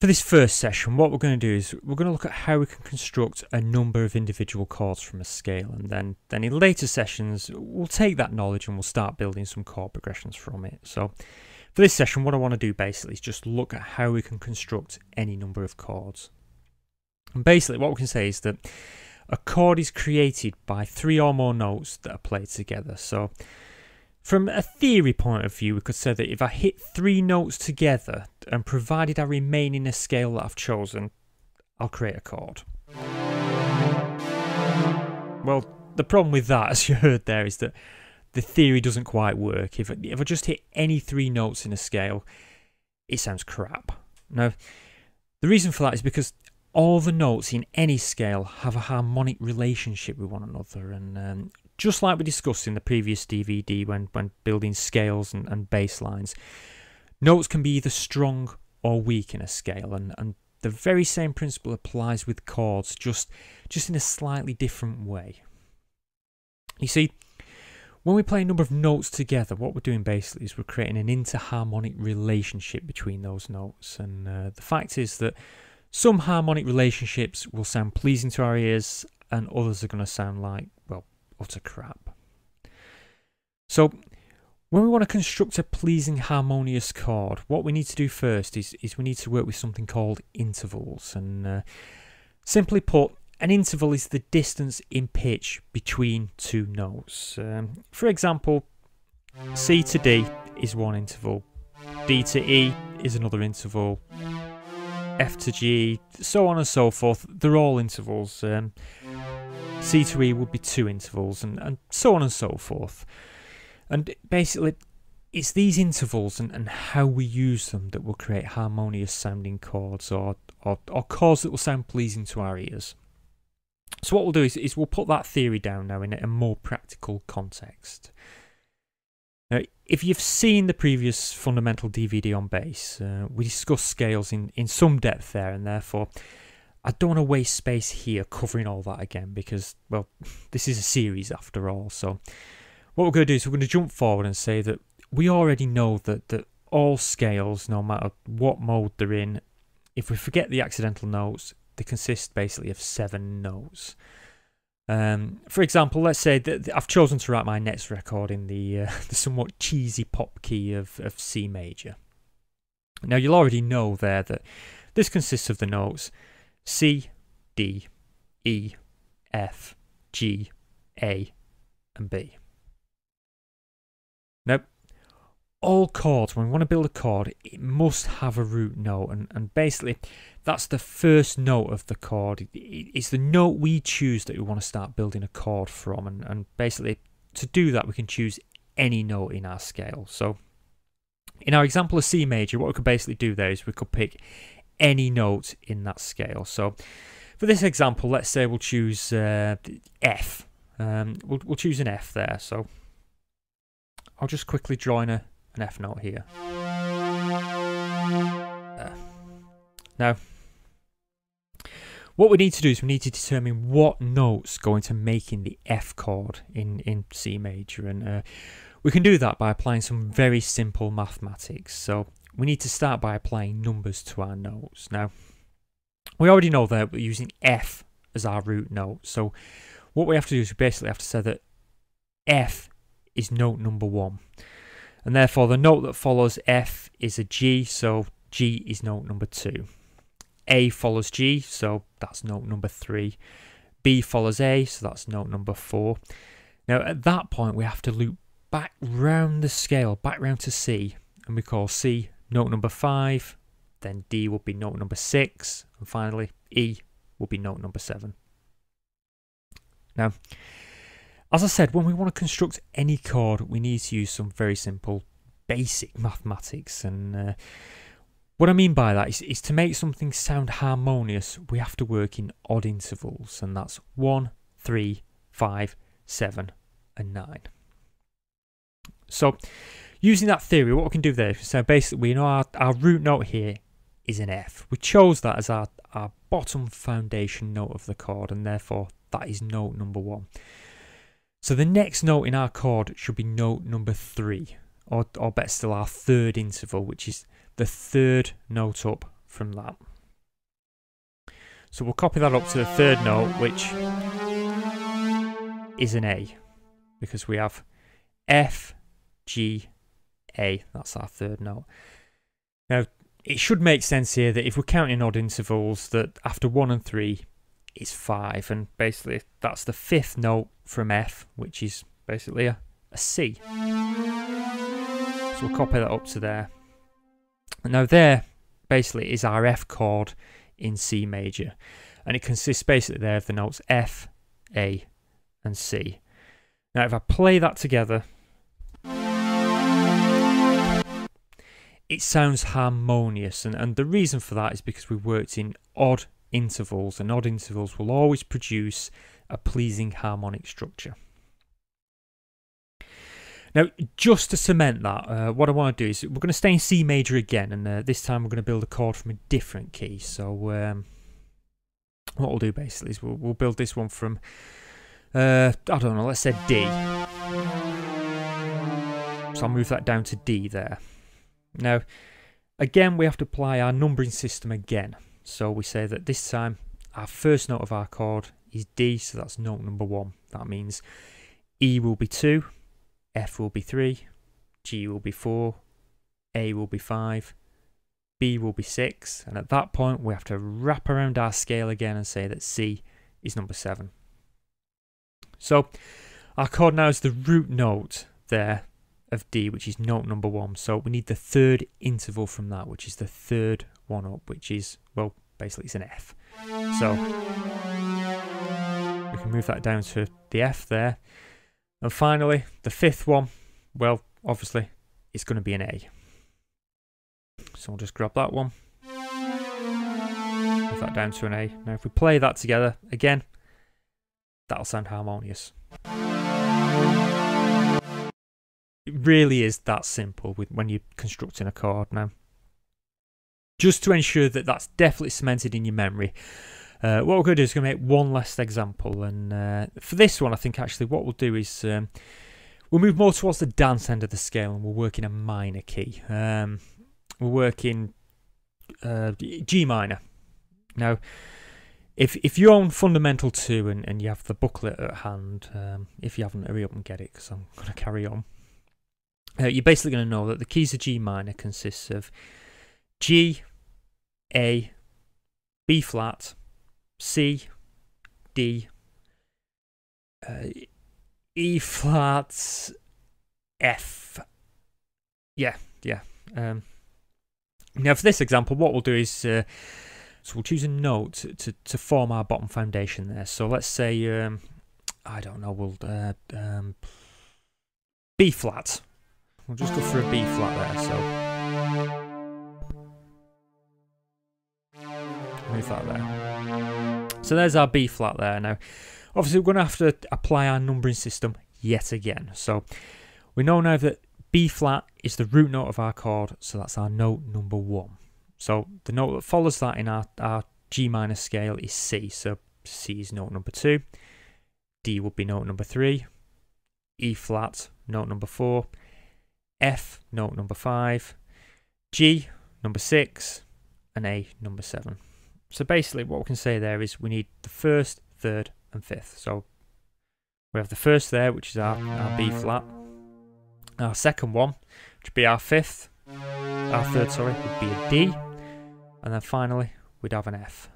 For this first session, what we're going to do is we're going to look at how we can construct a number of individual chords from a scale, and then in later sessions we'll take that knowledge and we'll start building some chord progressions from it. So for this session, what I want to do basically is just look at how we can construct any number of chords. And basically what we can say is that a chord is created by 3 or more notes that are played together. So from a theory point of view, we could say that if I hit 3 notes together and provided I remain in a scale that I've chosen, I'll create a chord. Well, the problem with that, as you heard there, is that the theory doesn't quite work. If I just hit any 3 notes in a scale, it sounds crap. Now, the reason for that is because all the notes in any scale have a harmonic relationship with one another, and just like we discussed in the previous DVD when building scales and bass lines, notes can be either strong or weak in a scale, and the very same principle applies with chords, just in a slightly different way. You see, when we play a number of notes together, what we're doing basically is we're creating an interharmonic relationship between those notes, and the fact is that some harmonic relationships will sound pleasing to our ears and others are going to sound like, well, utter crap. So when we want to construct a pleasing harmonious chord, what we need to do first is we need to work with something called intervals, and simply put, an interval is the distance in pitch between 2 notes. For example, C to D is one interval, D to E is another interval, F to G, so on and so forth. They're all intervals. C to E would be 2 intervals, and so on and so forth. And basically, it's these intervals and how we use them that will create harmonious sounding chords, or chords that will sound pleasing to our ears. So what we'll do is we'll put that theory down now in a more practical context. Now, if you've seen the previous fundamental DVD on bass, we discussed scales in some depth there, and therefore I don't want to waste space here covering all that again because, well, this is a series after all. So what we're going to do is we're going to jump forward and say that we already know that all scales, no matter what mode they're in, if we forget the accidental notes, they consist basically of 7 notes. For example, let's say that I've chosen to write my next record in the somewhat cheesy pop key of C major. Now you'll already know there that this consists of the notes C, D, E, F, G, A, and B. Now, all chords, when we want to build a chord, it must have a root note, and basically that's the first note of the chord. It's the note we choose that we want to start building a chord from, and basically to do that we can choose any note in our scale. So in our example of C major, what we could basically do there is we could pick any note in that scale. So for this example, let's say we'll choose F. We'll choose an F there. So I'll just quickly draw in an F note here. Now, what we need to do is we need to determine what note's going to make in the F chord in C major, and we can do that by applying some very simple mathematics. So we need to start by applying numbers to our notes. Now, we already know that we're using F as our root note, so what we have to do is we basically have to say that F is note number 1, and therefore the note that follows F is a G, so G is note number 2. A follows G, so that's note number 3. B follows A, so that's note number 4. Now at that point we have to loop back round the scale, back round to C, and we call C note number 5, then D will be note number 6, and finally E will be note number 7. Now, as I said, when we want to construct any chord, we need to use some very simple basic mathematics, and what I mean by that is to make something sound harmonious, we have to work in odd intervals, and that's 1, 3, 5, 7, and 9. So, using that theory, what we can do there is, so basically we know our root note here is an F. We chose that as our bottom foundation note of the chord, and therefore that is note number 1. So the next note in our chord should be note number 3, or better still, our third interval, which is the third note up from that. So we'll copy that up to the third note, which is an A, because we have F, G, A. That's our third note. Now, it should make sense here that if we're counting odd intervals, that after 1 and 3, it's 5. And basically, that's the fifth note from F, which is basically a C. So we'll copy that up to there. And now there, basically, is our F chord in C major. And it consists basically there of the notes F, A, and C. Now, if I play that together, it sounds harmonious, and the reason for that is because we worked in odd intervals, and odd intervals will always produce a pleasing harmonic structure. Now, just to cement that, what I want to do is we're going to stay in C major again, and this time we're going to build a chord from a different key. So what we'll do basically is we'll build this one from, I don't know, let's say D. So I'll move that down to D there. Now, again, we have to apply our numbering system again. So we say that this time our first note of our chord is D, so that's note number 1. That means E will be 2, F will be 3, G will be 4, A will be 5, B will be 6, and at that point we have to wrap around our scale again and say that C is number 7. So our chord now is the root note there of D, which is note number 1. So we need the third interval from that, which is the third one up, which is, well, basically it's an F. So we can move that down to the F there. And finally, the fifth one, well, obviously, it's going to be an A. So I'll just grab that one, move that down to an A. Now if we play that together, again, that'll sound harmonious. It really is that simple when you're constructing a chord. Now, just to ensure that that's definitely cemented in your memory, what we're going to do is going to make one last example. And for this one, I think actually what we'll do is we'll move more towards the dance end of the scale, and we'll work in a minor key. We'll work in G minor. Now, if you own Fundamental 2 and you have the booklet at hand, if you haven't, hurry up and get it, because I'm going to carry on. You're basically going to know that the keys of G minor consists of G, A, B flat, C, D, E flat, F. Yeah. Now for this example, what we'll do is so we'll choose a note to form our bottom foundation there. So let's say I don't know, we'll B flat. We'll just go for a B flat there. So move that there. So there's our B flat there. Now, obviously, we're going to have to apply our numbering system yet again. So we know now that B flat is the root note of our chord, so that's our note number 1. So the note that follows that in our G minor scale is C. So C is note number 2. D would be note number 3. E flat, note number 4. F, note number 5. G, number 6. And A, number 7. So basically what we can say there is we need the first, third and fifth. So we have the first there, which is our B flat. Our second one, which would be our fifth. Our third, sorry, would be a D. And then finally, we'd have an F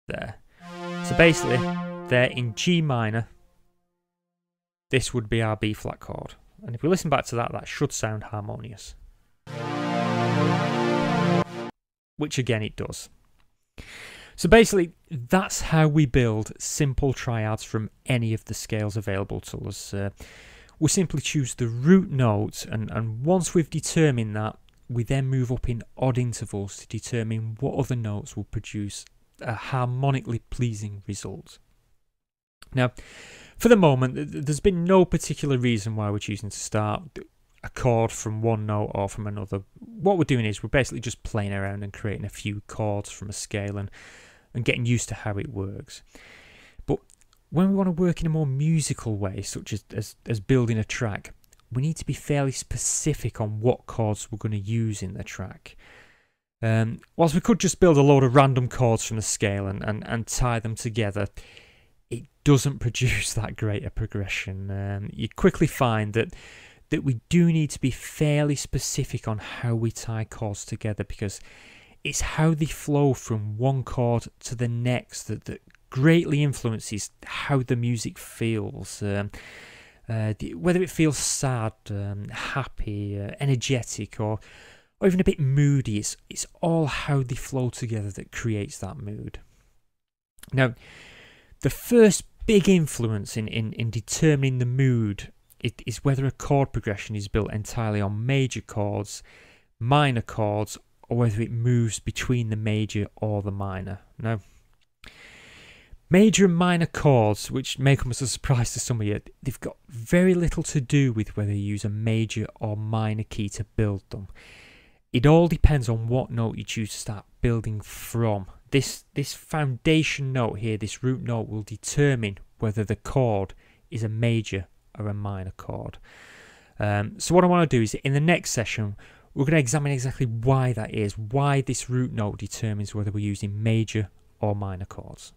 there. So basically, there in G minor, this would be our B flat chord. And if we listen back to that, that should sound harmonious. Which again, it does. So basically, that's how we build simple triads from any of the scales available to us. We simply choose the root note, and once we've determined that, we then move up in odd intervals to determine what other notes will produce a harmonically pleasing result. Now, for the moment, there's been no particular reason why we're choosing to start a chord from one note or from another. What we're doing is we're basically just playing around and creating a few chords from a scale and getting used to how it works. But when we want to work in a more musical way, such as building a track, we need to be fairly specific on what chords we're going to use in the track. Whilst we could just build a load of random chords from the scale and tie them together, it doesn't produce that great a progression. You quickly find that we do need to be fairly specific on how we tie chords together, because it's how they flow from one chord to the next that greatly influences how the music feels. Whether it feels sad, happy, energetic, or even a bit moody, it's all how they flow together that creates that mood. Now, the first big influence in determining the mood is whether a chord progression is built entirely on major chords, minor chords, or whether it moves between the major or the minor. Now, major and minor chords, which may come as a surprise to some of you, they've got very little to do with whether you use a major or minor key to build them. It all depends on what note you choose to start building from. This foundation note here, this root note, will determine whether the chord is a major or a minor chord. So what I want to do is, in the next session, we're going to examine exactly why that is, why this root note determines whether we're using major or minor chords.